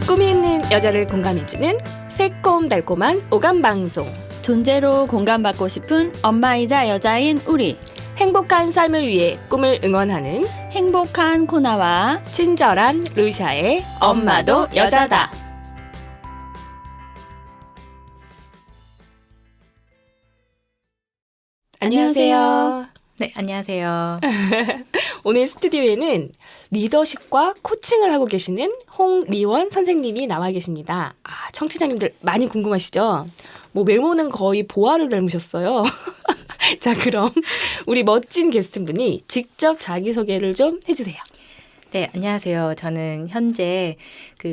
꿈이 있는 여자를 공감해주는 새콤달콤한 오감방송. 존재로 공감받고 싶은 엄마이자 여자인 우리. 행복한 삶을 위해 꿈을 응원하는 행복한 코나와 친절한 루샤의 엄마도 여자다. 안녕하세요. 네, 안녕하세요. 오늘 스튜디오에는 리더십과 코칭을 하고 계시는 홍리원 선생님이 나와 계십니다. 청취자님들 많이 궁금하시죠? 외모는 거의 보아를 닮으셨어요. 자, 그럼 우리 멋진 게스트분이 직접 자기소개를 좀 해주세요. 네, 안녕하세요. 저는 현재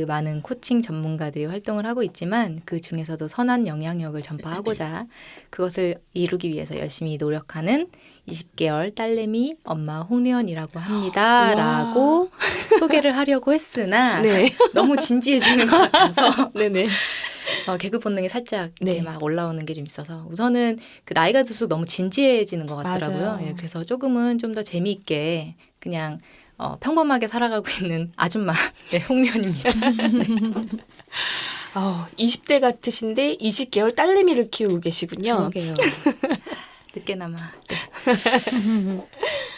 많은 코칭 전문가들이 활동을 하고 있지만 그 중에서도 선한 영향력을 전파하고자 그것을 이루기 위해서 열심히 노력하는 20개월 딸내미 엄마 홍리원이라고 합니다. 라고 소개를 하려고 했으나 네. 너무 진지해지는 것 같아서 네네. 개그 본능이 살짝 네. 막 올라오는 게 좀 있어서 우선은 나이가 들수록 너무 진지해지는 것 같더라고요. 예, 그래서 조금은 좀 더 재미있게 그냥 평범하게 살아가고 있는 아줌마 홍리원입니다. 20대 같으신데 20개월 딸내미를 키우고 계시군요. 그러게요. 늦게나마. 네.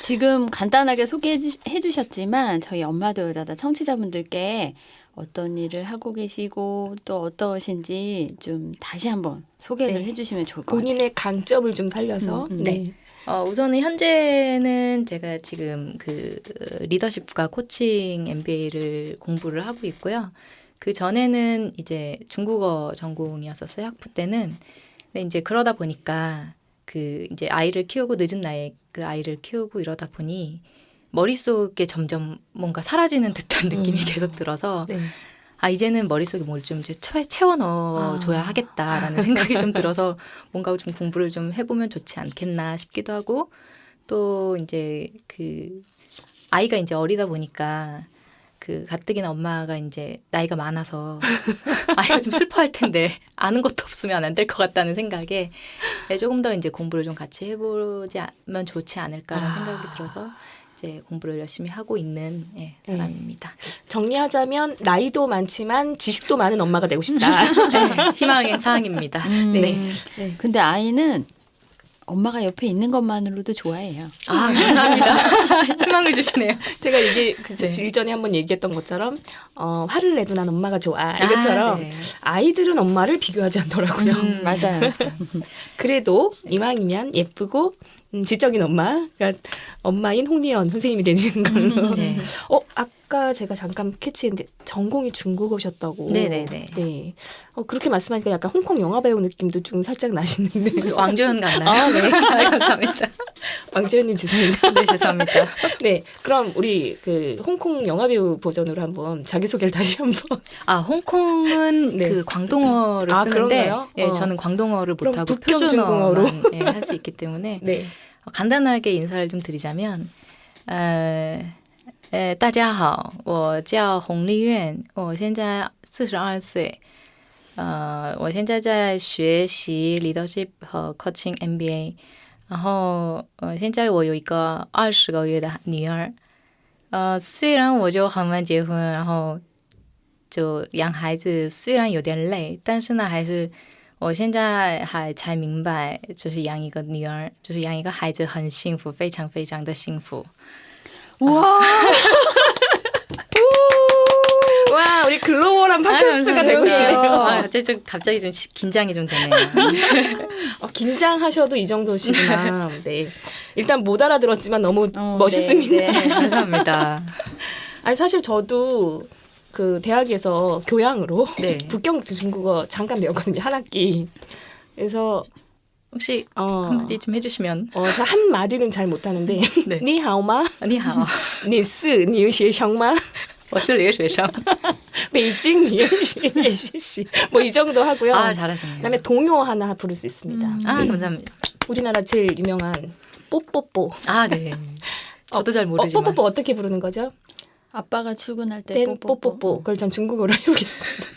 지금 간단하게 소개해 주셨지만 저희 엄마도 여자다 청취자분들께 어떤 일을 하고 계시고 또 어떠신지 좀 다시 한번 소개를 해주시면 좋을 것 같아요. 본인의 강점을 좀 살려서. 네. 우선은 현재는 제가 지금 리더십과 코칭 MBA를 공부를 하고 있고요. 그 전에는 이제 중국어 전공이었었어요. 학부 때는. 근데 이제 그러다 보니까 이제 아이를 키우고 늦은 나이에 아이를 키우고 이러다 보니 머릿속에 점점 뭔가 사라지는 듯한 느낌이 계속 들어서 네. 이제는 머릿속에 뭘 좀 채워 넣어줘야 하겠다라는 생각이 좀 들어서 뭔가 좀 공부를 좀 해보면 좋지 않겠나 싶기도 하고 또 이제 아이가 이제 어리다 보니까 가뜩이나 엄마가 이제 나이가 많아서 아이가 좀 슬퍼할 텐데 아는 것도 없으면 안 될 것 같다는 생각에 조금 더 이제 공부를 좀 같이 해보자면 좋지 않을까라는 생각이 들어서 이제 공부를 열심히 하고 있는 사람입니다. 정리하자면 나이도 많지만 지식도 많은 엄마가 되고 싶다. 네, 희망의 사항입니다. 네. 근데 아이는 엄마가 옆에 있는 것만으로도 좋아해요. 감사합니다. 희망을 주시네요. 제가 이게 일전에 한번 얘기했던 것처럼 화를 내도 난 엄마가 좋아. 이것처럼 네. 아이들은 엄마를 비교하지 않더라고요. 맞아요. 그래도 이왕이면 예쁘고 지적인 엄마가 엄마인 홍리원 선생님이 되시는 걸로. 네. 아까 제가 잠깐 캐치했는데 전공이 중국어셨다고. 네네네. 네. 그렇게 말씀하니까 약간 홍콩 영화 배우 느낌도 좀 살짝 나시는데. 왕조연 같나요? 네. 감사합니다. 왕조연님 죄송합니다. 네, 죄송합니다. 네, 그럼 우리 홍콩 영화 배우 버전으로 한번 자기소개를 다시 한번. 홍콩은 광동어를 쓰는데 그런가요? 저는 광동어를 못하고 북경 중국어로 표준어만 할 수 있기 때문에 네. 간단하게 인사를 좀 드리자면 大家好，我叫洪丽苑，我现在42岁，我现在在学习 leadership 和 coaching MBA， 然后现在我有一个20个月的女儿，虽然我就很晚结婚，然后就养孩子虽然有点累，但是呢还是我现在才明白，就是养一个女儿，就是养一个孩子很幸福，非常非常的幸福。 와. 와, 우리 글로벌한 팟캐스트가 되고 있네요. 갑자기 좀 긴장이 좀 되네요. 긴장하셔도 이 정도시구나. 네. 일단 못 알아들었지만 너무 멋있습니다. 네, 감사합니다. 사실 저도 대학에서 교양으로 북경 중국어 잠깐 배웠거든요. 한 학기. 그래서 혹시 한마디 좀 해주시면. 저 한마디는 잘 못하는데 네. 니하오마? 니하오. 니스 니유시성마? 我是留学生. 베이징 니유시시 이 정도 하고요. 잘하시네요. 그다음에 동요 하나 부를 수 있습니다. 감사합니다. 우리나라 제일 유명한 뽀뽀뽀. 네. 저도 잘 모르지만. 뽀뽀뽀 어떻게 부르는 거죠? 아빠가 출근할 때 뽀뽀뽀. 그걸 전 중국어로 해보겠습니다.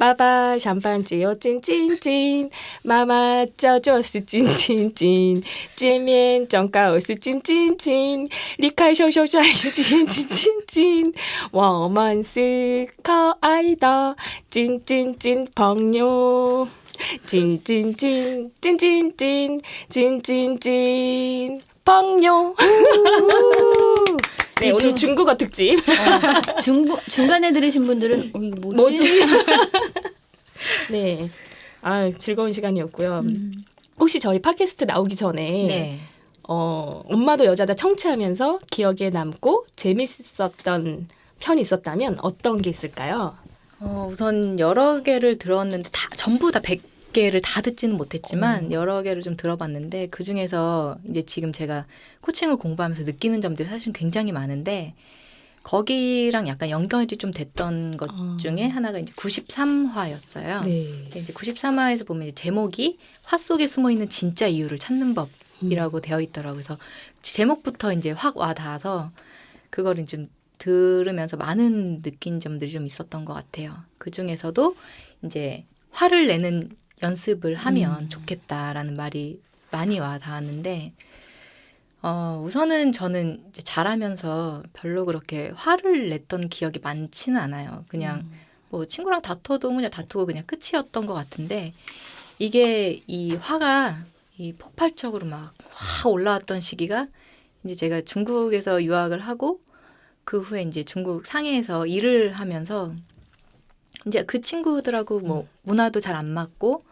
爸爸上班只有찐찐찐妈妈叫就是찐찐찐见面长高是찐찐찐离开小小家是찐찐찐我们是可爱的찐찐찐朋友찐찐찐 찐찐찐 찐찐찐朋友 네, 오늘 중국어 특집. 중간에 들으신 분들은 이거 뭐지? 네. 아, 즐거운 시간이었고요. 혹시 저희 팟캐스트 나오기 전에 네. 엄마도 여자다 청취하면서 기억에 남고 재밌었던 편이 있었다면 어떤 게 있을까요? 우선 여러 개를 들었는데 전부 다 100개를 다 듣지는 못했지만 여러 개를 좀 들어봤는데 그중에서 이제 지금 제가 코칭을 공부하면서 느끼는 점들이 사실 굉장히 많은데 거기랑 약간 연결이 좀 됐던 것 중에 하나가 이제 93화였어요. 네. 이제 93화에서 보면 이제 제목이 화 속에 숨어 있는 진짜 이유를 찾는 법이라고 되어 있더라고요. 그래서 제목부터 이제 확 와닿아서 그거를 좀 들으면서 많은 느낀 점들이 좀 있었던 것 같아요. 그 중에서도 이제 화를 내는 연습을 하면 좋겠다라는 말이 많이 와 닿았는데 우선은 저는 이제 자라면서 별로 그렇게 화를 냈던 기억이 많지는 않아요. 그냥 뭐 친구랑 다퉈도 그냥 다투고 그냥 끝이었던 것 같은데 이게 이 화가 이 폭발적으로 막 확 올라왔던 시기가 이제 제가 중국에서 유학을 하고 그 후에 이제 중국 상해에서 일을 하면서 이제 그 친구들하고 뭐 문화도 잘 안 맞고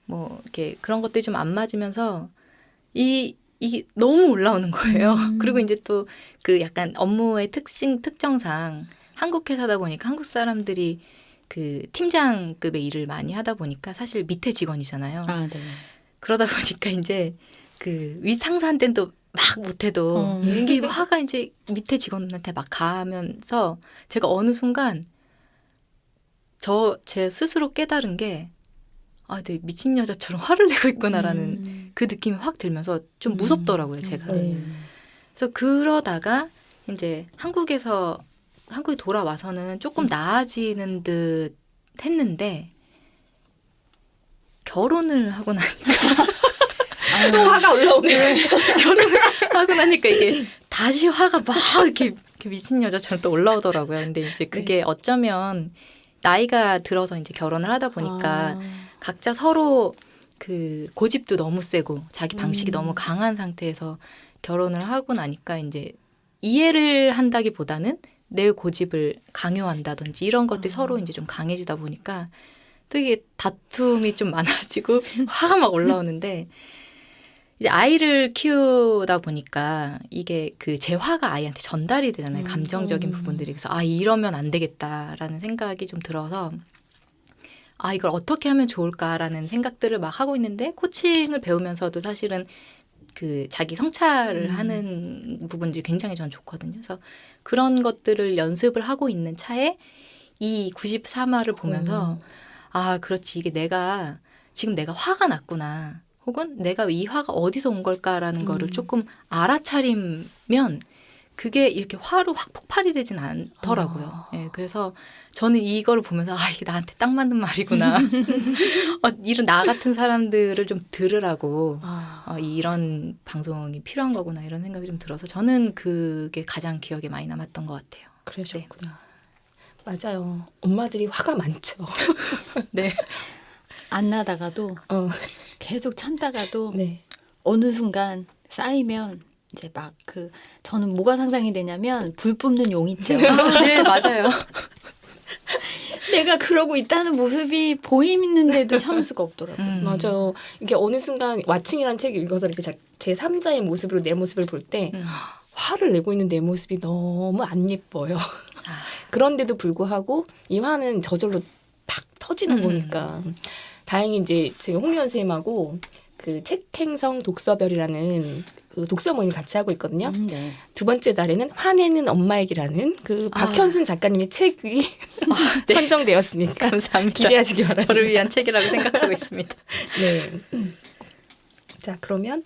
뭐 이렇게 그런 것들이 좀 안 맞으면서 이게 너무 올라오는 거예요. 그리고 이제 또 그 약간 업무의 특정상 한국 회사다 보니까 한국 사람들이 그 팀장급의 일을 많이 하다 보니까 사실 밑에 직원이잖아요. 아, 네. 그러다 보니까 이제 그 윗상사한테는 또 막 못해도 이게 화가 이제 밑에 직원한테 막 가면서 제가 어느 순간 제 스스로 깨달은 게 내 미친 여자처럼 화를 내고 있구나라는 그 느낌이 확 들면서 좀 무섭더라고요, 제가. 그래서 그러다가 이제 한국에 돌아와서는 조금 나아지는 듯 했는데 결혼을 하고 나니까 또 화가 올라오네. 결혼을 하고 나니까 이게 다시 화가 막 이렇게 미친 여자처럼 또 올라오더라고요. 근데 이제 그게 어쩌면 나이가 들어서 이제 결혼을 하다 보니까 각자 서로 그 고집도 너무 세고 자기 방식이 너무 강한 상태에서 결혼을 하고 나니까 이제 이해를 한다기보다는 내 고집을 강요한다든지 이런 것들이 서로 이제 좀 강해지다 보니까 되게 다툼이 좀 많아지고 화가 막 올라오는데 이제 아이를 키우다 보니까 이게 그 제 화가 아이한테 전달이 되잖아요. 감정적인 부분들이. 그래서 이러면 안 되겠다라는 생각이 좀 들어서 이걸 어떻게 하면 좋을까라는 생각들을 막 하고 있는데 코칭을 배우면서도 사실은 그 자기 성찰을 하는 부분들이 굉장히 전 좋거든요. 그래서 그런 것들을 연습을 하고 있는 차에 이 93화를 보면서 그렇지. 이게 지금 내가 화가 났구나. 혹은 내가 이 화가 어디서 온 걸까라는 거를 조금 알아차리면 그게 이렇게 화로 확 폭발이 되진 않더라고요. 예, 그래서 저는 이거를 보면서 이게 나한테 딱 맞는 말이구나. 이런 나 같은 사람들을 좀 들으라고 이런 방송이 필요한 거구나 이런 생각이 좀 들어서 저는 그게 가장 기억에 많이 남았던 것 같아요. 그러셨구나. 맞아요. 엄마들이 화가 많죠. 네. 안 나다가도 계속 참다가도 네. 어느 순간 쌓이면 이제 막 저는 뭐가 상상이 되냐면 불 뿜는 용 있죠. 네, 맞아요. 내가 그러고 있다는 모습이 보이는데도 참을 수가 없더라고요. 맞아요. 이게 어느 순간 왓칭이라는 책을 읽어서 이렇게 제 3자의 모습으로 내 모습을 볼 때 화를 내고 있는 내 모습이 너무 안 예뻐요. 그런데도 불구하고 이 화는 저절로 팍 터지는 거니까. 다행히 이제 제가 홍련 선생님하고 그 책행성 독서별이라는 그 독서 모임을 같이 하고 있거든요. 네. 두 번째 달에는 화내는 엄마에게라는 그 박현순 작가님의 책이 선정되었으니까 감사합니다. 기대하시기 바랍니다. 저를 위한 책이라고 생각하고 있습니다. 네. 자, 그러면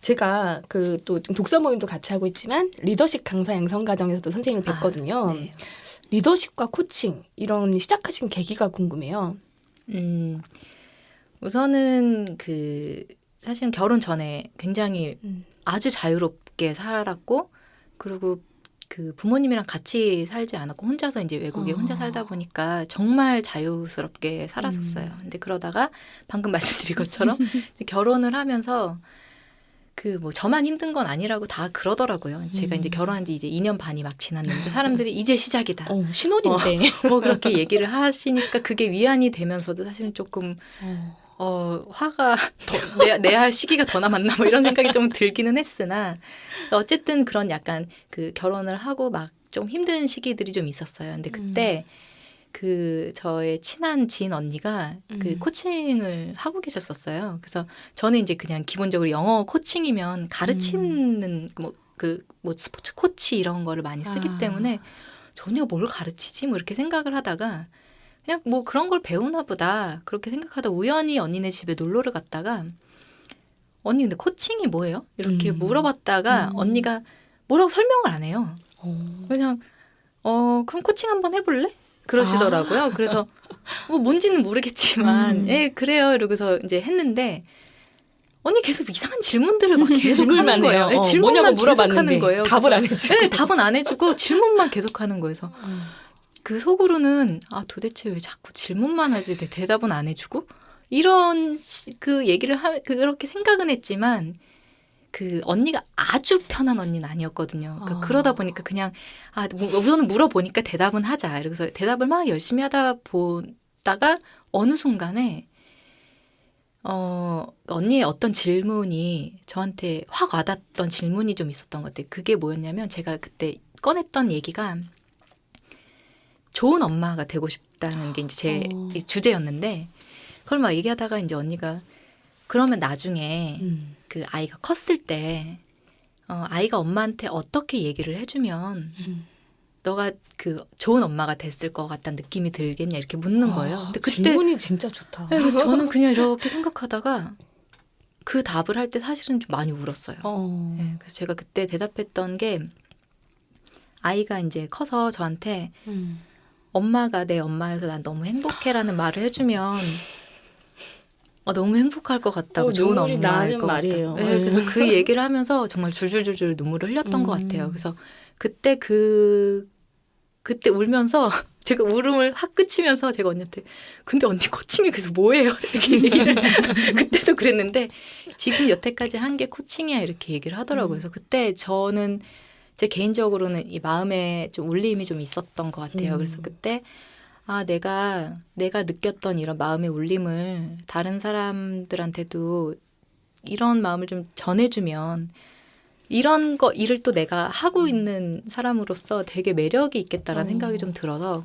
제가 그 또 독서 모임도 같이 하고 있지만 리더십 강사 양성 과정에서도 선생님을 뵀거든요. 네. 리더십과 코칭 이런 시작하신 계기가 궁금해요. 우선은 사실은 결혼 전에 굉장히 음. 아주 자유롭게 살았고, 그리고 그 부모님이랑 같이 살지 않았고 혼자서 이제 외국에 혼자 살다 보니까 정말 자유스럽게 살았었어요. 근데 그러다가 방금 말씀드린 것처럼 결혼을 하면서 그 뭐 저만 힘든 건 아니라고 다 그러더라고요. 제가 이제 결혼한 지 이제 2년 반이 막 지났는데 사람들이 이제 시작이다. 신혼인데. 뭐 그렇게 얘기를 하시니까 그게 위안이 되면서도 사실은 조금 화가 내야 할 시기가 더 남았나 뭐 이런 생각이 좀 들기는 했으나 어쨌든 그런 약간 그 결혼을 하고 막 좀 힘든 시기들이 좀 있었어요. 근데 그때 그 저의 친한 지인 언니가 그 코칭을 하고 계셨었어요. 그래서 저는 이제 그냥 기본적으로 영어 코칭이면 가르치는 뭐 스포츠 코치 이런 거를 많이 쓰기 때문에 저 언니가 뭘 가르치지? 뭐 이렇게 생각을 하다가 그냥 뭐 그런 걸 배우나 보다 그렇게 생각하다 우연히 언니네 집에 놀러를 갔다가 언니 근데 코칭이 뭐예요? 이렇게 물어봤다가 언니가 뭐라고 설명을 안 해요. 그냥 그럼 코칭 한번 해볼래? 그러시더라고요. 그래서 뭐 뭔지는 모르겠지만 예 그래요 이러고서 이제 했는데 언니 계속 이상한 질문들을 막 계속 하는 거예요. 네, 질문만 계속 하는 거예요. 답을 안 해주고. 네, 답은 안 해주고 질문만 계속 하는 거예요. 그래서 그 속으로는 도대체 왜 자꾸 질문만 하지 내 대답은 안 해주고 이런 그 얘기를 그렇게 생각은 했지만 그 언니가 아주 편한 언니는 아니었거든요. 그러니까 그러다 보니까 그냥 우선은 물어보니까 대답은 하자. 그래서 대답을 막 열심히 하다 보다가 어느 순간에 언니의 어떤 질문이 저한테 확 와닿던 질문이 좀 있었던 것 같아요. 그게 뭐였냐면 제가 그때 꺼냈던 얘기가 좋은 엄마가 되고 싶다는 게 이제 제 주제였는데 그걸 막 얘기하다가 이제 언니가 그러면 나중에 그 아이가 컸을 때 아이가 엄마한테 어떻게 얘기를 해주면 너가 그 좋은 엄마가 됐을 것 같다는 느낌이 들겠냐 이렇게 묻는 거예요. 근데 그때 질문이 진짜 좋다. 네, 그래서 저는 그냥 이렇게 생각하다가 그 답을 할 때 사실은 좀 많이 울었어요. 네, 그래서 제가 그때 대답했던 게 아이가 이제 커서 저한테 엄마가 내 엄마여서 난 너무 행복해라는 말을 해주면 너무 행복할 것 같다고 좋은 눈물이 엄마일 나는 것 말이에요. 같다고. 네, 그래서 그 얘기를 하면서 정말 줄줄줄줄 눈물을 흘렸던 것 같아요. 그래서 그때 그때 울면서 제가 울음을 확 그치면서 제가 언니한테 근데 언니 코칭이 그래서 뭐예요? 이렇게 얘기를 그때도 그랬는데 지금 여태까지 한 게 코칭이야 이렇게 얘기를 하더라고요. 그래서 그때 저는 제 개인적으로는 이 마음에 좀 울림이 좀 있었던 것 같아요. 그래서 그때 내가 느꼈던 이런 마음의 울림을 다른 사람들한테도 이런 마음을 좀 전해주면 이런 일을 또 내가 하고 있는 사람으로서 되게 매력이 있겠다라는 생각이 좀 들어서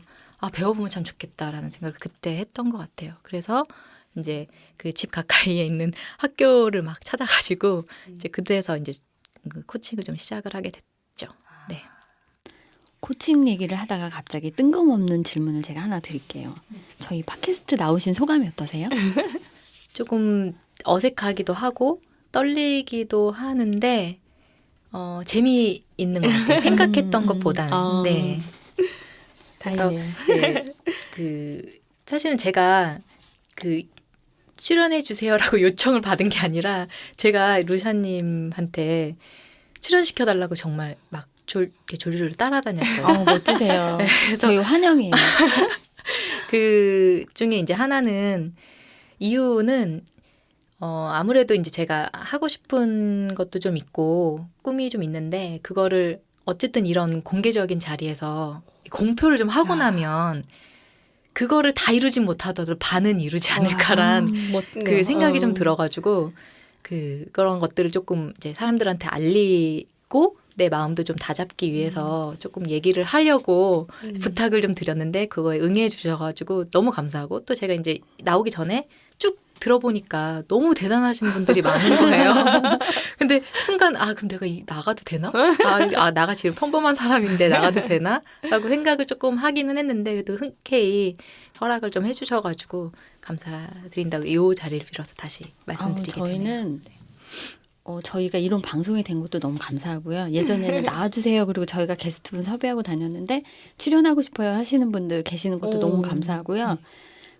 배워보면 참 좋겠다라는 생각을 그때 했던 것 같아요. 그래서 이제 그 집 가까이에 있는 학교를 막 찾아가지고 이제 그래서 이제 그 코칭을 좀 시작을 하게 됐죠. 네. 코칭 얘기를 하다가 갑자기 뜬금없는 질문을 제가 하나 드릴게요. 저희 팟캐스트 나오신 소감이 어떠세요? 조금 어색하기도 하고 떨리기도 하는데 재미있는 것 같아요. 생각했던 것보다는. 네. 그래서 네, 사실은 제가 출연해 주세요라고 요청을 받은 게 아니라 제가 루샤님한테 출연시켜달라고 정말 막 졸졸 따라다녔어요. 멋지세요. 저희 환영해요. 그 중에 이제 하나는 이유는 아무래도 이제 제가 하고 싶은 것도 좀 있고 꿈이 좀 있는데 그거를 어쨌든 이런 공개적인 자리에서 공표를 좀 하고 나면 그거를 다 이루진 못하더라도 반은 이루지 않을까란 그 생각이 좀 들어가지고 그런 것들을 조금 이제 사람들한테 알리고 내 마음도 좀 다잡기 위해서 조금 얘기를 하려고 부탁을 좀 드렸는데 그거에 응해 주셔가지고 너무 감사하고 또 제가 이제 나오기 전에 쭉 들어보니까 너무 대단하신 분들이 많은 거예요. 근데 순간 그럼 내가 나가도 되나? 나가 지금 평범한 사람인데 나가도 되나? 라고 생각을 조금 하기는 했는데 그래도 흔쾌히 허락을 좀 해주셔가지고 감사드린다고 이 자리를 빌어서 다시 말씀드리게 되네요. 저희는 저희가 이런 방송이 된 것도 너무 감사하고요. 예전에는 나와주세요. 그리고 저희가 게스트분 섭외하고 다녔는데 출연하고 싶어요 하시는 분들 계시는 것도 너무 감사하고요.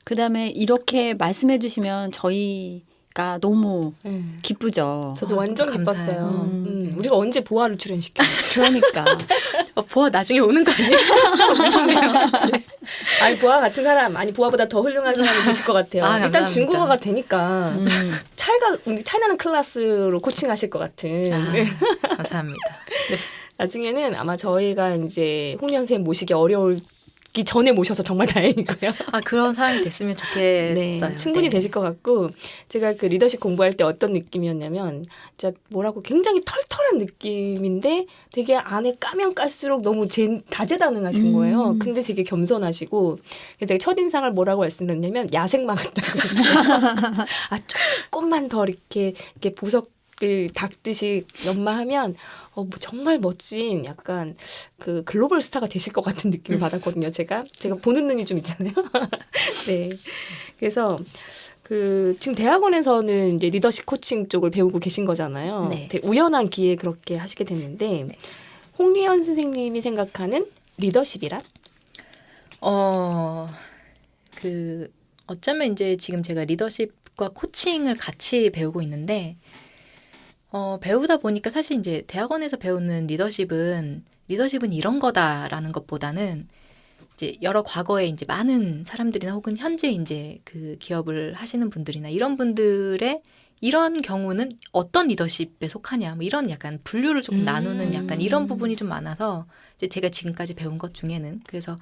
그다음에 이렇게 말씀해 주시면 저희가 너무 기쁘죠. 저도 완전 감사해요. 기뻤어요. 우리가 언제 보아를 출연시켜? 그러니까. 보아 나중에 오는 거 아니에요? 무섭네요. 아니 보아 같은 사람, 아니 보아보다 더 훌륭한 사람이 되실 것 같아요. 아, 일단 감사합니다. 중국어가 되니까 차이나는 클래스로 코칭하실 것 같은. 감사합니다. 나중에는 아마 저희가 이제 홍련 선생님 모시기 어려울기 전에 모셔서 정말 다행이고요. 그런 사람이 됐으면 좋겠어요. 네, 충분히 네. 되실 것 같고, 제가 그 리더십 공부할 때 어떤 느낌이었냐면 진짜 뭐라고 굉장히 털털한 느낌인데 되게 안에 까면 깔수록 너무 다재다능하신 거예요. 근데 되게 겸손하시고, 그래서 제가 첫인상을 뭐라고 말씀드렸냐면 야생마 같다고 했어요. 조금만 더 이렇게 보석을 닦듯이 연마하면 뭐 정말 멋진 약간 그 글로벌 스타가 되실 것 같은 느낌을 받았거든요. 제가 보는 눈이 좀 있잖아요. 네. 그래서 지금 대학원에서는 이제 리더십 코칭 쪽을 배우고 계신 거잖아요. 네. 되게 우연한 기회에 그렇게 하시게 됐는데 네. 홍리연 선생님이 생각하는 리더십이란? 어쩌면 이제 지금 제가 리더십과 코칭을 같이 배우고 있는데 배우다 보니까 사실 이제 대학원에서 배우는 리더십은 이런 거다라는 것보다는 이제 여러 과거에 이제 많은 사람들이나 혹은 현재 이제 그 기업을 하시는 분들이나 이런 분들의 이런 경우는 어떤 리더십에 속하냐 뭐 이런 약간 분류를 조금 나누는 약간 이런 부분이 좀 많아서 이제 제가 지금까지 배운 것 중에는 그래서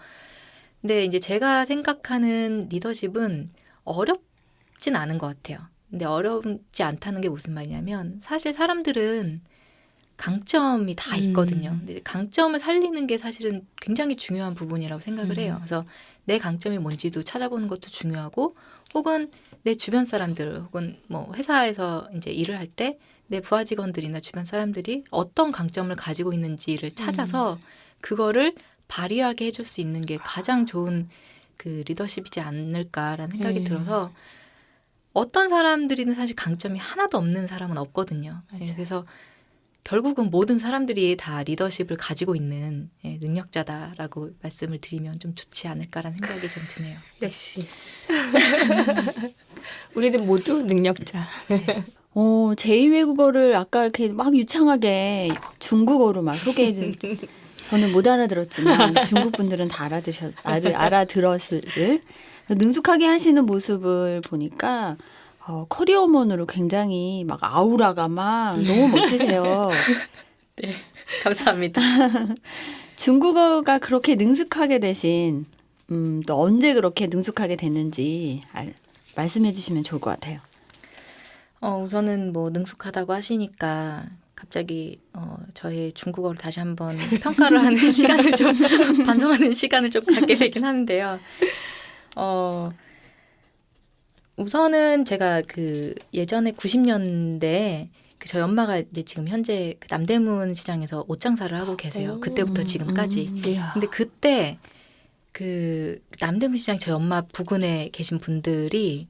근데 이제 제가 생각하는 리더십은 어렵진 않은 것 같아요. 근데 어렵지 않다는 게 무슨 말이냐면 사실 사람들은 강점이 다 있거든요. 근데 강점을 살리는 게 사실은 굉장히 중요한 부분이라고 생각을 해요. 그래서 내 강점이 뭔지도 찾아보는 것도 중요하고 혹은 내 주변 사람들 혹은 뭐 회사에서 이제 일을 할 때 내 부하 직원들이나 주변 사람들이 어떤 강점을 가지고 있는지를 찾아서 그거를 발휘하게 해줄 수 있는 게 가장 좋은 그 리더십이지 않을까라는 생각이 들어서 어떤 사람들이는 사실 강점이 하나도 없는 사람은 없거든요. 예, 그래서 결국은 모든 사람들이 다 리더십을 가지고 있는 능력자다라고 말씀을 드리면 좀 좋지 않을까라는 생각이 좀 드네요. 역시 우리는 모두 능력자. 제2외국어를 아까 이렇게 막 유창하게 중국어로 막 소개해 준 저는 못 알아들었지만 중국 분들은 다 알아들었을 능숙하게 하시는 모습을 보니까 커리어우먼으로 굉장히 막 아우라가 막 너무 멋지세요. 네, 감사합니다. 중국어가 그렇게 능숙하게 되신 또 언제 그렇게 능숙하게 됐는지 말씀해 주시면 좋을 것 같아요. 우선은 뭐 능숙하다고 하시니까 갑자기 저의 중국어를 다시 한번 평가를 하는 시간을 좀 반성하는 시간을 좀 갖게 되긴 하는데요. 우선은 제가 그 예전에 90년대에 저희 엄마가 이제 지금 현재 그 남대문 시장에서 옷 장사를 하고 계세요. 그때부터 지금까지. 근데 그때 그 남대문 시장 저희 엄마 부근에 계신 분들이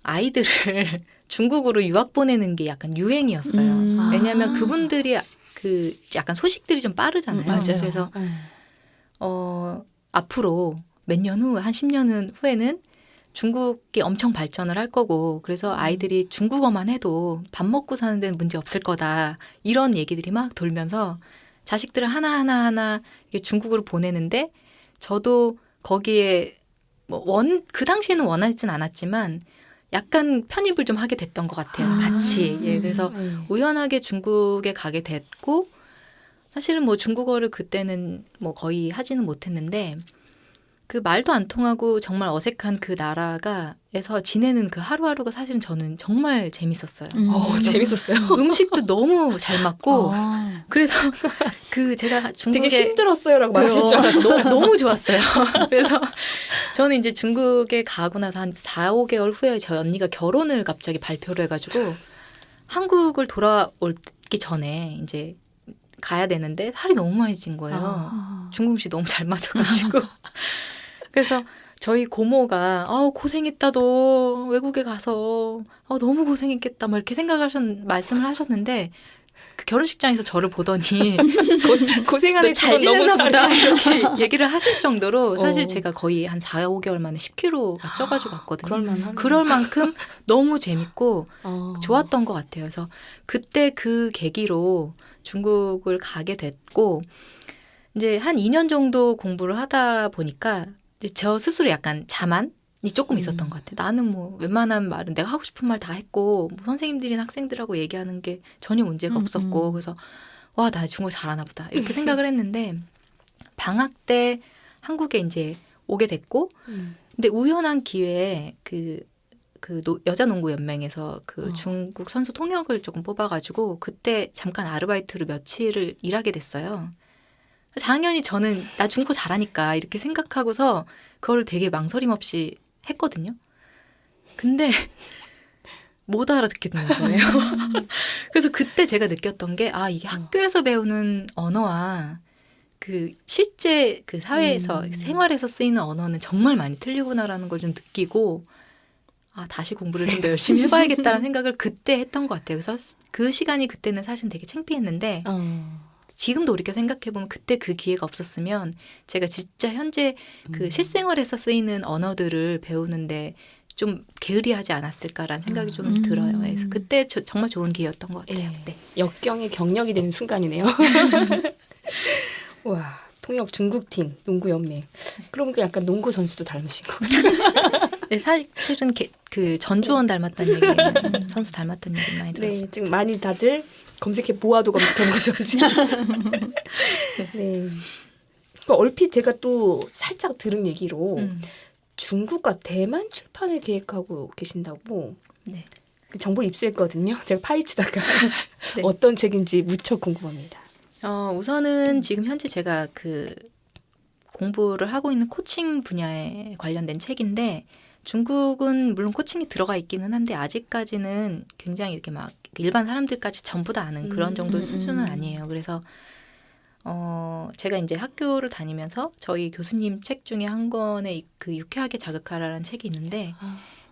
아이들을 중국으로 유학 보내는 게 약간 유행이었어요. 왜냐하면 그분들이 그 약간 소식들이 좀 빠르잖아요. 맞아요. 그래서 앞으로 몇 년 후, 한 10년 후에는 중국이 엄청 발전을 할 거고 그래서 아이들이 중국어만 해도 밥 먹고 사는 데는 문제 없을 거다. 이런 얘기들이 막 돌면서 자식들을 하나하나 중국으로 보내는데 저도 거기에 그 당시에는 원하진 않았지만 약간 편입을 좀 하게 됐던 것 같아요. 같이. 예, 그래서 우연하게 중국에 가게 됐고 사실은 뭐 중국어를 그때는 뭐 거의 하지는 못했는데 그 말도 안 통하고 정말 어색한 그 나라가에서 지내는 그 하루하루가 사실은 저는 정말 재밌었어요. 재밌었어요. 음식도 너무 잘 맞고 그래서 그 제가 중국에 되게 힘들었어요라고 말하실 줄 알았어. 너무 좋았어요. 그래서 저는 이제 중국에 가고 나서 한 4, 5개월 후에 저희 언니가 결혼을 갑자기 발표를 해가지고 한국을 돌아오기 전에 이제 가야 되는데 살이 너무 많이 찐 거예요. 중국 음식 너무 잘 맞아가지고. 그래서 저희 고모가 고생했다 너 외국에 가서 너무 고생했겠다 뭐 이렇게 말씀을 하셨는데 그 결혼식장에서 저를 보더니 고생하는 잘 직원 너무 지내나 보다 잘해. 이렇게 얘기를 하실 정도로 사실 어. 제가 거의 한 4, 5개월 만에 10kg가 쪄가지고 왔거든요. 그럴만한. 그럴 만큼 너무 재밌고 어. 좋았던 것 같아요. 그래서 그때 그 계기로 중국을 가게 됐고 이제 한 2년 정도 공부를 하다 보니까 이제 저 스스로 약간 자만이 조금 있었던 것 같아요. 나는 뭐 웬만한 말은 내가 하고 싶은 말 다 했고 뭐 선생님들이나 학생들하고 얘기하는 게 전혀 문제가 없었고 그래서 와, 나 중국어 잘하나 보다 이렇게 생각을 했는데 방학 때 한국에 이제 오게 됐고 근데 우연한 기회에 여자 농구 연맹에서 중국 선수 통역을 조금 뽑아가지고 그때 잠깐 아르바이트로 며칠을 일하게 됐어요. 당연히 저는 나 중국어 잘하니까 이렇게 생각하고서 그거를 되게 망설임 없이 했거든요. 근데 못 알아듣게 되는 거예요. 그래서 그때 제가 느꼈던 게 이게 학교에서 배우는 언어와 실제 사회에서 생활에서 쓰이는 언어는 정말 많이 틀리구나라는 걸 좀 느끼고 다시 공부를 좀 더 열심히 해봐야겠다는 생각을 그때 했던 것 같아요. 그래서 그 시간이 그때는 사실 되게 창피했는데 지금도 이렇게 생각해보면 그때 그 기회가 없었으면 제가 진짜 현재 실생활에서 쓰이는 언어들을 배우는데 좀 게으리하지 않았을까라는 생각이 좀 들어요. 그래서 그때 정말 좋은 기회였던 것 같아요. 네. 역경의 경력이 되는 순간이네요. 와, 통역 중국팀 농구 연맹. 그러니까 약간 농구 선수도 닮으신 것 같아요. 네, 사실은 그 전주원 닮았다는 얘기는 선수 닮았다는 얘기 많이 들었어요. 네, 지금 많이 다들 검색해 보아도 검색해보고 전주. 네. 그 얼핏 제가 또 살짝 들은 얘기로 중국과 대만 출판을 계획하고 계신다고 네. 그 정보를 입수했거든요. 제가 파헤치다가 네. 어떤 책인지 무척 궁금합니다. 우선은 지금 현재 제가 공부를 하고 있는 코칭 분야에 관련된 책인데 중국은 물론 코칭이 들어가 있기는 한데 아직까지는 굉장히 이렇게 막 일반 사람들까지 전부 다 아는 그런 정도의 수준은 아니에요. 그래서 제가 이제 학교를 다니면서 저희 교수님 책 중에 한 권에 유쾌하게 자극하라라는 책이 있는데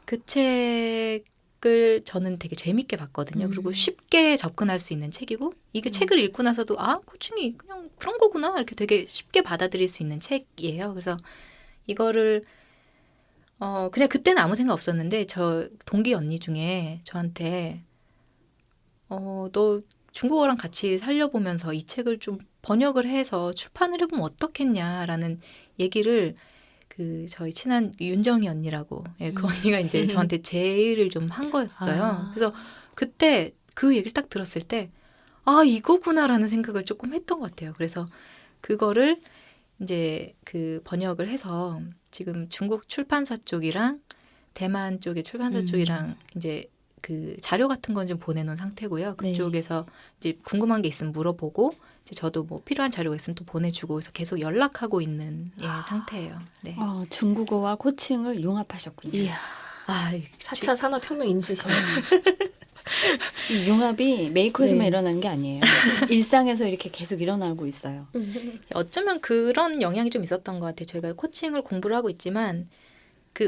그 책을 저는 되게 재밌게 봤거든요. 그리고 쉽게 접근할 수 있는 책이고 이게 책을 읽고 나서도 코칭이 그냥 그런 거구나 이렇게 되게 쉽게 받아들일 수 있는 책이에요. 그래서 이거를 그냥 그때는 아무 생각 없었는데 저 동기 언니 중에 저한테 너 중국어랑 같이 살려보면서 이 책을 좀 번역을 해서 출판을 해보면 어떻겠냐라는 얘기를 저희 친한 윤정희 언니라고 그 언니가 이제 저한테 제의를 좀 한 거였어요. 그래서 그때 그 얘기를 딱 들었을 때 이거구나라는 생각을 조금 했던 것 같아요. 그래서 그거를 이제 번역을 해서 지금 중국 출판사 쪽이랑 대만 쪽의 출판사 쪽이랑 이제 자료 같은 건 좀 보내놓은 상태고요. 그쪽에서 이제 궁금한 게 있으면 물어보고 이제 저도 뭐 필요한 자료가 있으면 또 보내주고 해서 계속 연락하고 있는 상태예요. 네. 중국어와 코칭을 융합하셨군요. 이야. 4차 산업혁명 인지십니다. 이 융합이 메이커에서만 네. 일어나는 게 아니에요. 일상에서 이렇게 계속 일어나고 있어요. 어쩌면 그런 영향이 좀 있었던 것 같아요. 저희가 코칭을 공부를 하고 있지만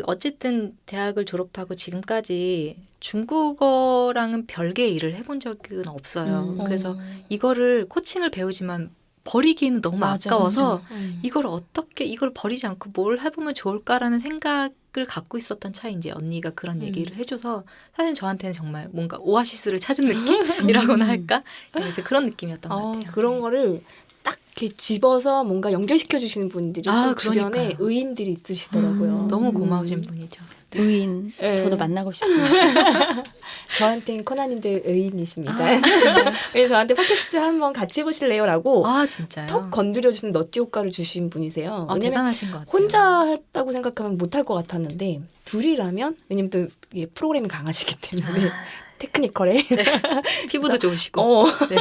어쨌든 대학을 졸업하고 지금까지 중국어랑은 별개의 일을 해본 적은 없어요. 그래서 이거를 코칭을 배우지만 버리기는 너무 맞아, 아까워서 맞아. 이걸 버리지 않고 뭘 해보면 좋을까라는 생각을 갖고 있었던 차이인지 언니가 그런 얘기를 해줘서 사실 저한테는 정말 뭔가 오아시스를 찾은 느낌이라고나 할까? 그래서 그런 느낌이었던 것 같아요. 그런 거를 딱 이렇게 집어서 뭔가 연결시켜 주시는 분들이 꼭 주변에 그러니까요. 의인들이 있으시더라고요. 너무 고마우신 분이죠. 의인, 네. 저도 만나고 싶습니다. 저한테는 코난님들 의인이십니다. 왜냐면 저한테 팟캐스트 한번 같이 해보실래요?라고 진짜요? 톡 건드려주는 너티 효과를 주신 분이세요. 왜냐면 대단하신 것 같아요. 혼자 했다고 생각하면 못할 것 같았는데 둘이라면 왜냐면 또 이게 프로그램이 강하시기 때문에 테크니컬에 피부도 좋으시고. 네.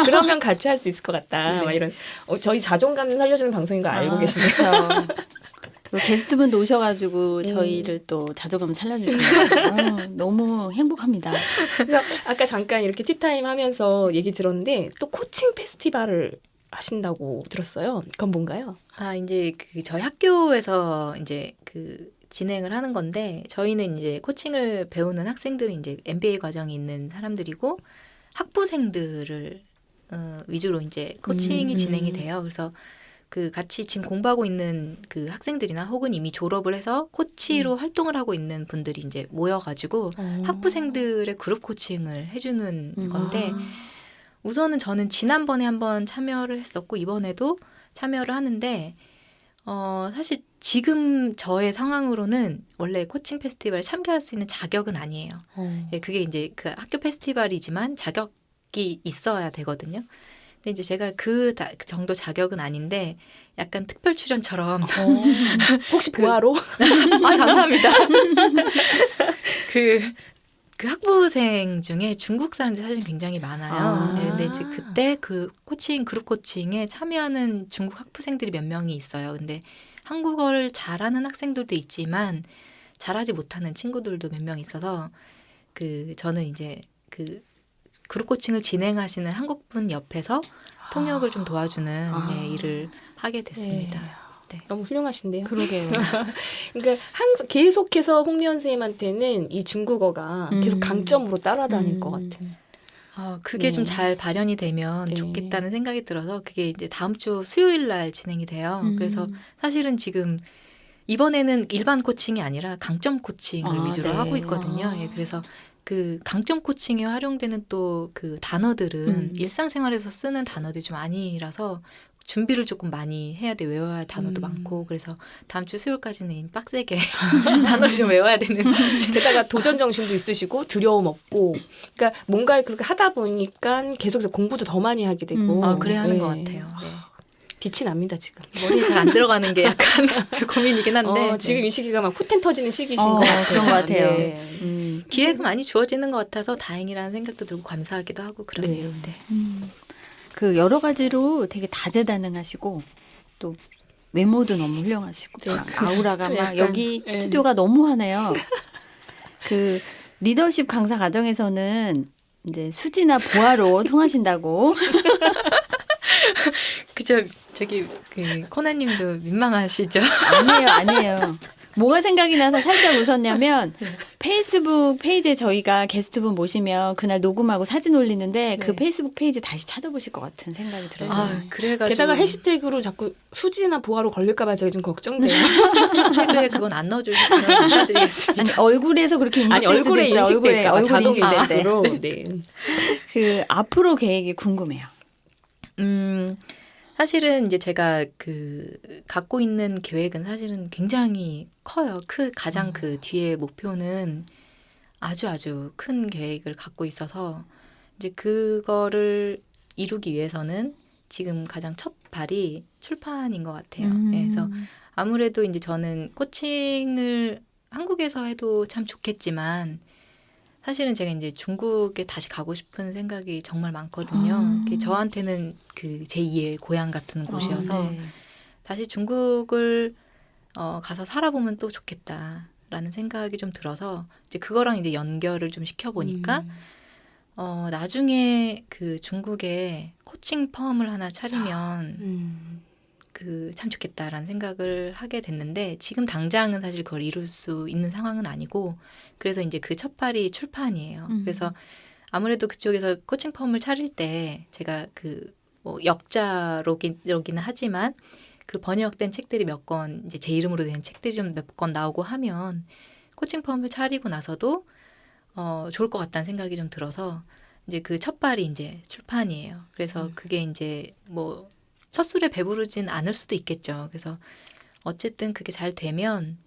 그러면 같이 할 수 있을 것 같다. 막 이런 저희 자존감 살려주는 방송인 거 알고 계시네요. 그렇죠. 게스트분도 오셔가지고 저희를 또 자존감 살려주시는 너무 행복합니다. 그래서 아까 잠깐 이렇게 티타임 하면서 얘기 들었는데 또 코칭 페스티벌을 하신다고 들었어요. 그건 뭔가요? 아, 이제 그 저희 학교에서 이제 그 진행을 하는 건데 저희는 이제 코칭을 배우는 학생들은 이제 MBA 과정이 있는 사람들이고 학부생들을 위주로 이제 코칭이 진행이 돼요. 그래서 그 같이 지금 공부하고 있는 그 학생들이나 혹은 이미 졸업을 해서 코치로 활동을 하고 있는 분들이 이제 모여가지고 학부생들의 그룹 코칭을 해주는 건데 우선은 저는 지난번에 한번 참여를 했었고 이번에도 참여를 하는데 사실 지금 저의 상황으로는 원래 코칭 페스티벌에 참가할 수 있는 자격은 아니에요. 예, 그게 이제 그 학교 페스티벌이지만 자격이 있어야 되거든요. 근데 이제 제가 그 정도 자격은 아닌데 약간 특별 출연처럼 혹시 보아로? 아, 감사합니다. 그 학부생 중에 중국 사람들이 사실 굉장히 많아요. 네, 근데 이제 그때 그 코칭 그룹 코칭에 참여하는 중국 학부생들이 몇 명이 있어요. 근데 한국어를 잘하는 학생들도 있지만 잘하지 못하는 친구들도 몇 명 있어서 그 저는 이제 그 그룹 코칭을 진행하시는 한국분 옆에서 통역을 좀 도와주는 예, 일을 하게 됐습니다. 네. 너무 훌륭하신데요. 그러게요. 그러니까 항상 계속해서 홍미연 선생님한테는 이 중국어가 계속 강점으로 따라다닐 것 같은. 그게 좀 잘 발현이 되면 좋겠다는 생각이 들어서 그게 이제 다음 주 수요일 날 진행이 돼요. 그래서 사실은 지금 이번에는 일반 코칭이 아니라 강점 코칭을 위주로 하고 있거든요. 예, 그래서 그 강점 코칭에 활용되는 또 그 단어들은 일상생활에서 쓰는 단어들이 좀 아니라서 준비를 조금 많이 해야 돼. 외워야 할 단어도 많고 그래서 다음 주 수요일까지는 빡세게 단어를 좀 외워야 되는. 게다가 도전 정신도 있으시고 두려움 없고, 그러니까 뭔가를 그렇게 하다 보니까 계속해서 공부도 더 많이 하게 되고. 그래야 하는 네. 것 같아요. 네. 빛이 납니다 지금. 머리에 잘 안 들어가는 게 약간 고민이긴 한데 지금 이 시기가 막 포텐 터지는 시기이신 것 같아요. 그런 것 같아요. 네. 기회가 많이 주어지는 것 같아서 다행이라는 생각도 들고 감사하기도 하고 그러네요. 네. 그 여러 가지로 되게 다재다능하시고 또 외모도 너무 훌륭하시고 막 아우라가 막 약간, 여기 스튜디오가 너무 하네요. 그 리더십 강사 과정에서는 이제 수지나 보아로 통하신다고. 그죠. 저기 그 코나님도 민망하시죠? 아니에요. 뭐가 생각이 나서 살짝 웃었냐면 페이스북 페이지에 저희가 게스트분 모시면 그날 녹음하고 사진 올리는데 그 페이스북 페이지 다시 찾아보실 것 같은 생각이 들어요. 그래가지고 게다가 해시태그로 자꾸 수지나 보아로 걸릴까봐 제가 좀 걱정돼요. 해시태그에 그건 안 넣어주셨으면 감사드리겠습니다. 아니 얼굴에서 그렇게 아니 인식될 수도 얼굴에 있어요. 인식될까 봐 얼굴 자동 인식될 때. 인식으로. 네. 그 앞으로 계획이 궁금해요. 사실은 이제 제가 그 갖고 있는 계획은 사실은 굉장히 커요. 가장 그 뒤에 목표는 아주 큰 계획을 갖고 있어서 이제 그거를 이루기 위해서는 지금 가장 첫 발이 출판인 것 같아요. 예, 그래서 아무래도 이제 저는 코칭을 한국에서 해도 참 좋겠지만 사실은 제가 이제 중국에 다시 가고 싶은 생각이 정말 많거든요. 그게 저한테는 그 제2의 고향 같은 곳이어서 다시 중국을 가서 살아보면 또 좋겠다라는 생각이 좀 들어서 이제 그거랑 이제 연결을 좀 시켜보니까 나중에 그 중국에 코칭 펌을 하나 차리면 그 참 좋겠다라는 생각을 하게 됐는데 지금 당장은 사실 그걸 이룰 수 있는 상황은 아니고 그래서 이제 그 첫 발이 출판이에요. 그래서 아무래도 그쪽에서 코칭 펌을 차릴 때 제가 그 뭐 역자로기는 하지만 그 번역된 책들이 몇 권 이제 제 이름으로 된 책들이 좀 몇 권 나오고 하면 코칭 펌을 차리고 나서도 좋을 것 같다는 생각이 좀 들어서 이제 그 첫 발이 이제 출판이에요. 그래서 그게 이제 뭐 첫 술에 배부르진 않을 수도 있겠죠. 그래서 어쨌든 그게 잘 되면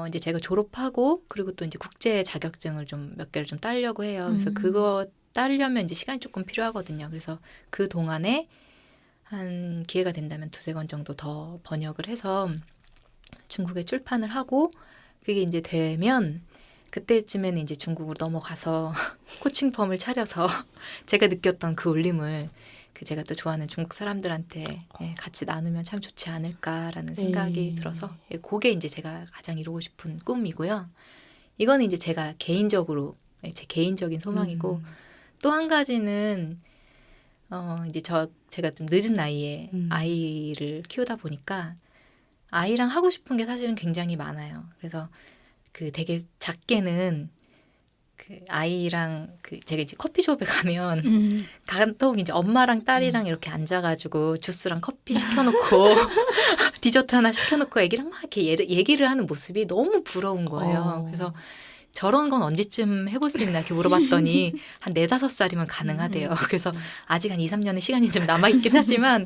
이제 제가 졸업하고 그리고 또 이제 국제 자격증을 좀 몇 개를 좀 따려고 해요. 그래서 그거 따려면 이제 시간이 조금 필요하거든요. 그래서 그 동안에 한 기회가 된다면 2-3권 정도 더 번역을 해서 중국에 출판을 하고 그게 이제 되면 그때쯤에는 이제 중국으로 넘어가서 코칭 펌을 차려서 제가 느꼈던 그 울림을 그 제가 또 좋아하는 중국 사람들한테 같이 나누면 참 좋지 않을까라는 생각이 들어서 그게 이제 제가 가장 이루고 싶은 꿈이고요. 이거는 이제 제가 개인적으로 제 개인적인 소망이고 또 한 가지는 이제 제가 좀 늦은 나이에 아이를 키우다 보니까 아이랑 하고 싶은 게 사실은 굉장히 많아요. 그래서 그 되게 작게는 그 아이랑 그 제가 이제 커피숍에 가면 간혹 이제 엄마랑 딸이랑 이렇게 앉아가지고 주스랑 커피 시켜놓고 디저트 하나 시켜놓고 애기랑 막 이렇게 얘기를 하는 모습이 너무 부러운 거예요. 그래서 저런 건 언제쯤 해볼 수 있나 이렇게 물어봤더니 한 4-5살이면 가능하대요. 그래서 아직 한 2-3년의 시간이 좀 남아있긴 하지만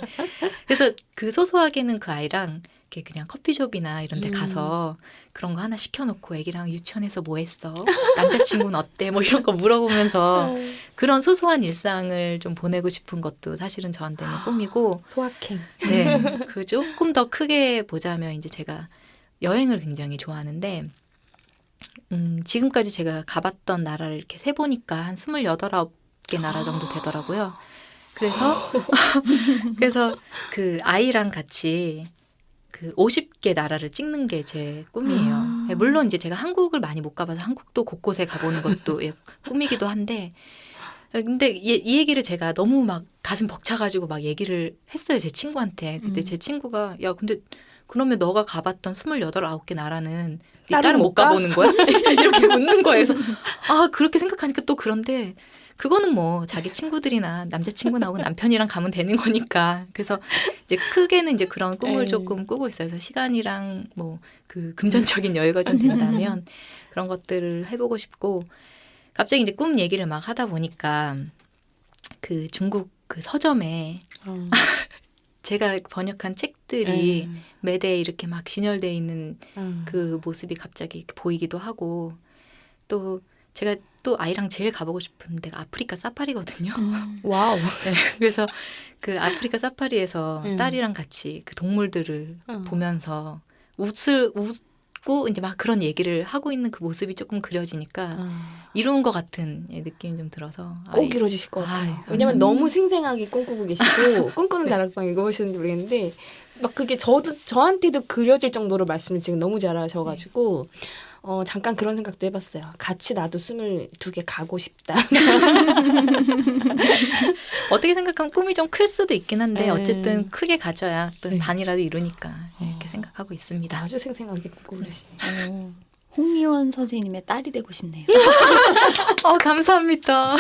그래서 그 소소하게는 그 아이랑 이렇게 그냥 커피숍이나 이런 데 가서 그런 거 하나 시켜놓고 애기랑 유치원에서 뭐 했어? 남자친구는 어때? 뭐 이런 거 물어보면서 그런 소소한 일상을 좀 보내고 싶은 것도 사실은 저한테는 꿈이고 소확행. 네. 그 조금 더 크게 보자면 이제 제가 여행을 굉장히 좋아하는데 지금까지 제가 가봤던 나라를 이렇게 세보니까 한 28, 9개 나라 정도 되더라고요. 그래서 그 아이랑 같이 그 50개 나라를 찍는 게 제 꿈이에요. 물론 이제 제가 한국을 많이 못 가봐서 한국도 곳곳에 가보는 것도 꿈이기도 한데 근데 이 얘기를 제가 너무 막 가슴 벅차가지고 막 얘기를 했어요. 제 친구한테. 그때 제 친구가 야 근데 그러면 너가 가봤던 28, 9개 나라는 네 딸은 못 가보는 거야? 이렇게 웃는 거예요. 그래서 그렇게 생각하니까 또 그런데 그거는 뭐 자기 친구들이나 남자친구나 혹은 남편이랑 가면 되는 거니까. 그래서 이제 크게는 이제 그런 꿈을 조금 꾸고 있어요. 그래서 시간이랑 뭐 그 금전적인 여유가 좀 된다면 그런 것들을 해보고 싶고 갑자기 이제 꿈 얘기를 막 하다 보니까 그 중국 그 서점에 제가 번역한 책들이 매대에 이렇게 막 진열되어 있는 그 모습이 갑자기 이렇게 보이기도 하고 또 제가 또 아이랑 제일 가보고 싶은 데가 아프리카 사파리거든요. 와우. 네, 그래서 그 아프리카 사파리에서 딸이랑 같이 그 동물들을 보면서 웃고 이제 막 그런 얘기를 하고 있는 그 모습이 조금 그려지니까 이룬 것 같은 느낌이 좀 들어서 꼭 이루어지실 것 같아요. 감사합니다. 왜냐면 너무 생생하게 꿈꾸고 계시고 꿈꾸는 다락방 읽어보시는지 모르겠는데 막 그게 저한테도 그려질 정도로 말씀을 지금 너무 잘하셔가지고 잠깐 그런 생각도 해봤어요. 같이 나도 22개 가고 싶다. 어떻게 생각하면 꿈이 좀 클 수도 있긴 한데 네. 어쨌든 크게 가져야 또 네. 반이라도 이루니까 이렇게 생각하고 있습니다. 아주 생생하게 꿈꾸고 계시네요. 홍리원 선생님의 딸이 되고 싶네요. 감사합니다.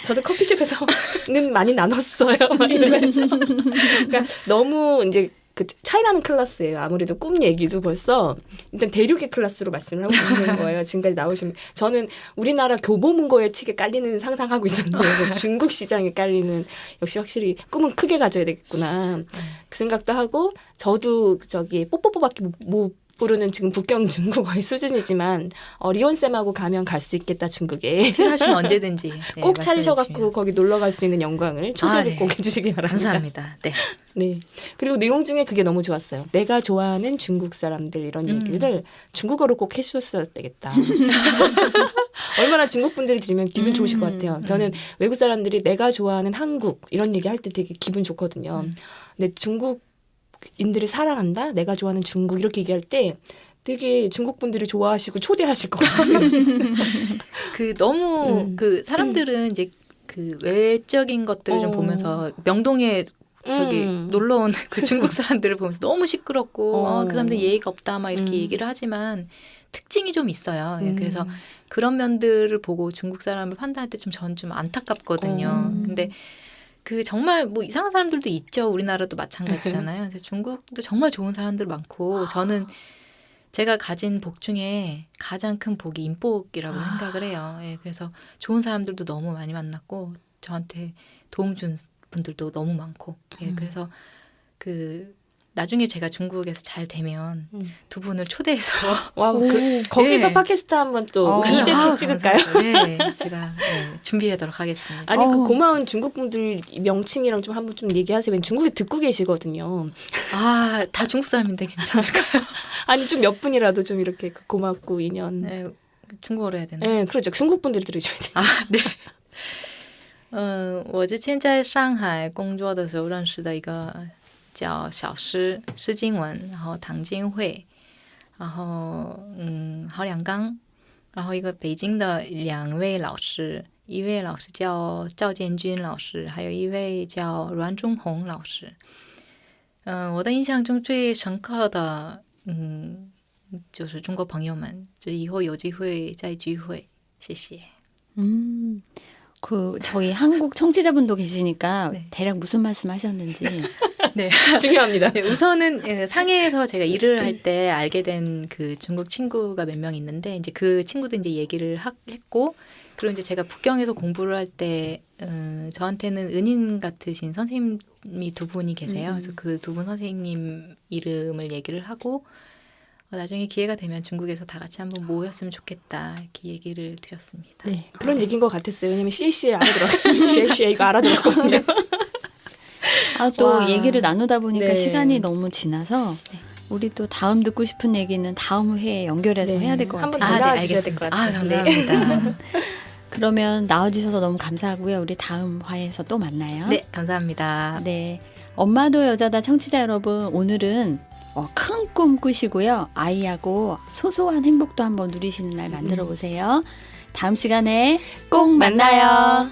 저도 커피숍에서는 많이 나눴어요. 막 이러면서. 그러니까 너무 이제 그 차이나는 클래스예요. 아무래도 꿈 얘기도 벌써 일단 대륙의 클래스로 말씀을 하고 계시는 거예요. 지금까지 나오시면 저는 우리나라 교보문고의 책에 깔리는 상상하고 있었는데 중국 시장에 깔리는 역시 확실히 꿈은 크게 가져야 되겠구나. 그 생각도 하고 저도 저기 뽀뽀뽀밖에 못 부르는 지금 북경 중국어의 수준이지만 리온쌤하고 가면 갈 수 있겠다 중국에. 하시면 언제든지 꼭 차리셔갖고 거기 놀러 갈 수 있는 영광을 초대를 네. 꼭 해주시기 바랍니다. 감사합니다. 네. 네. 그리고 내용 중에 그게 너무 좋았어요. 내가 좋아하는 중국 사람들 이런 얘기를 중국어로 꼭 해주셨어야 되겠다. 얼마나 중국 분들이 들으면 기분 좋으실 것 같아요. 저는 외국 사람들이 내가 좋아하는 한국 이런 얘기 할 때 되게 기분 좋거든요. 근데 중국인들을 사랑한다? 내가 좋아하는 중국 이렇게 얘기할 때 되게 중국 분들이 좋아하시고 초대하실 것 같아요. 그 너무 그 사람들은 이제 그 외적인 것들을 좀 보면서 명동에 저기 놀러 온 그 중국 사람들을 보면서 너무 시끄럽고 그 사람들 예의가 없다 막 이렇게 얘기를 하지만 특징이 좀 있어요. 그래서 그런 면들을 보고 중국 사람을 판단할 때 좀 저는 좀 안타깝거든요. 근데 그 정말 뭐 이상한 사람들도 있죠. 우리나라도 마찬가지잖아요. 그래서 중국도 정말 좋은 사람들 많고 저는 제가 가진 복 중에 가장 큰 복이 인복이라고 생각을 해요. 예, 그래서 좋은 사람들도 너무 많이 만났고 저한테 도움 준 분들도 너무 많고 예, 그래서 그 나중에 제가 중국에서 잘 되면 두 분을 초대해서 와, 거기서 네. 팟캐스트 한번 또 이벤트 찍을까요? 네, 제가 준비하도록 하겠습니다. 아니 그 고마운 중국 분들 명칭이랑 좀 한번 좀 얘기하세요. 중국에 듣고 계시거든요. 다 중국 사람인데 괜찮을까요? 아니 좀 몇 분이라도 좀 이렇게 그 고맙고 인연. 네, 중국어로 해야 되나? 네, 그렇죠. 중국 분들이 들으셔야 돼요. 对。我之前在上海工作的时候认识的一个叫小诗施金文，然后唐金慧，然后郝良刚，然后一个北京的2位老师，一位老师叫赵建军老师，还有一位叫阮中红老师。我的印象中最深刻的，就是中国朋友们，就以后有机会再聚会，谢谢。 저희 한국 청취자분도 계시니까 네. 대략 무슨 말씀하셨는지. 네. 중요합니다. 네, 우선은 상해에서 제가 일을 할 때 알게 된 그 중국 친구가 몇 명 있는데 이제 그 친구도 이제 얘기를 했고, 그리고 이제 제가 북경에서 공부를 할 때 저한테는 은인 같으신 선생님이 두 분이 계세요. 그래서 그 두 분 선생님 이름을 얘기를 하고 나중에 기회가 되면 중국에서 다 같이 한번 모였으면 좋겠다 이렇게 얘기를 드렸습니다. 네, 그런 얘기인 것 같았어요. 왜냐면 CC에 알아들었거든요. CC에 이거 알아들었거든요. 또 와. 얘기를 나누다 보니까 네. 시간이 너무 지나서 우리 또 다음 듣고 싶은 얘기는 다음 회에 연결해서 해야 될 것 한번 같아요. 더 나와주셔야 될 것 같아요. 감사합니다. 그러면 나와주셔서 너무 감사하고요. 우리 다음 화에서 또 만나요. 네, 감사합니다. 네. 엄마도 여자다 청취자 여러분, 오늘은 큰 꿈 꾸시고요. 아이하고 소소한 행복도 한번 누리시는 날 만들어 보세요. 다음 시간에 꼭 만나요.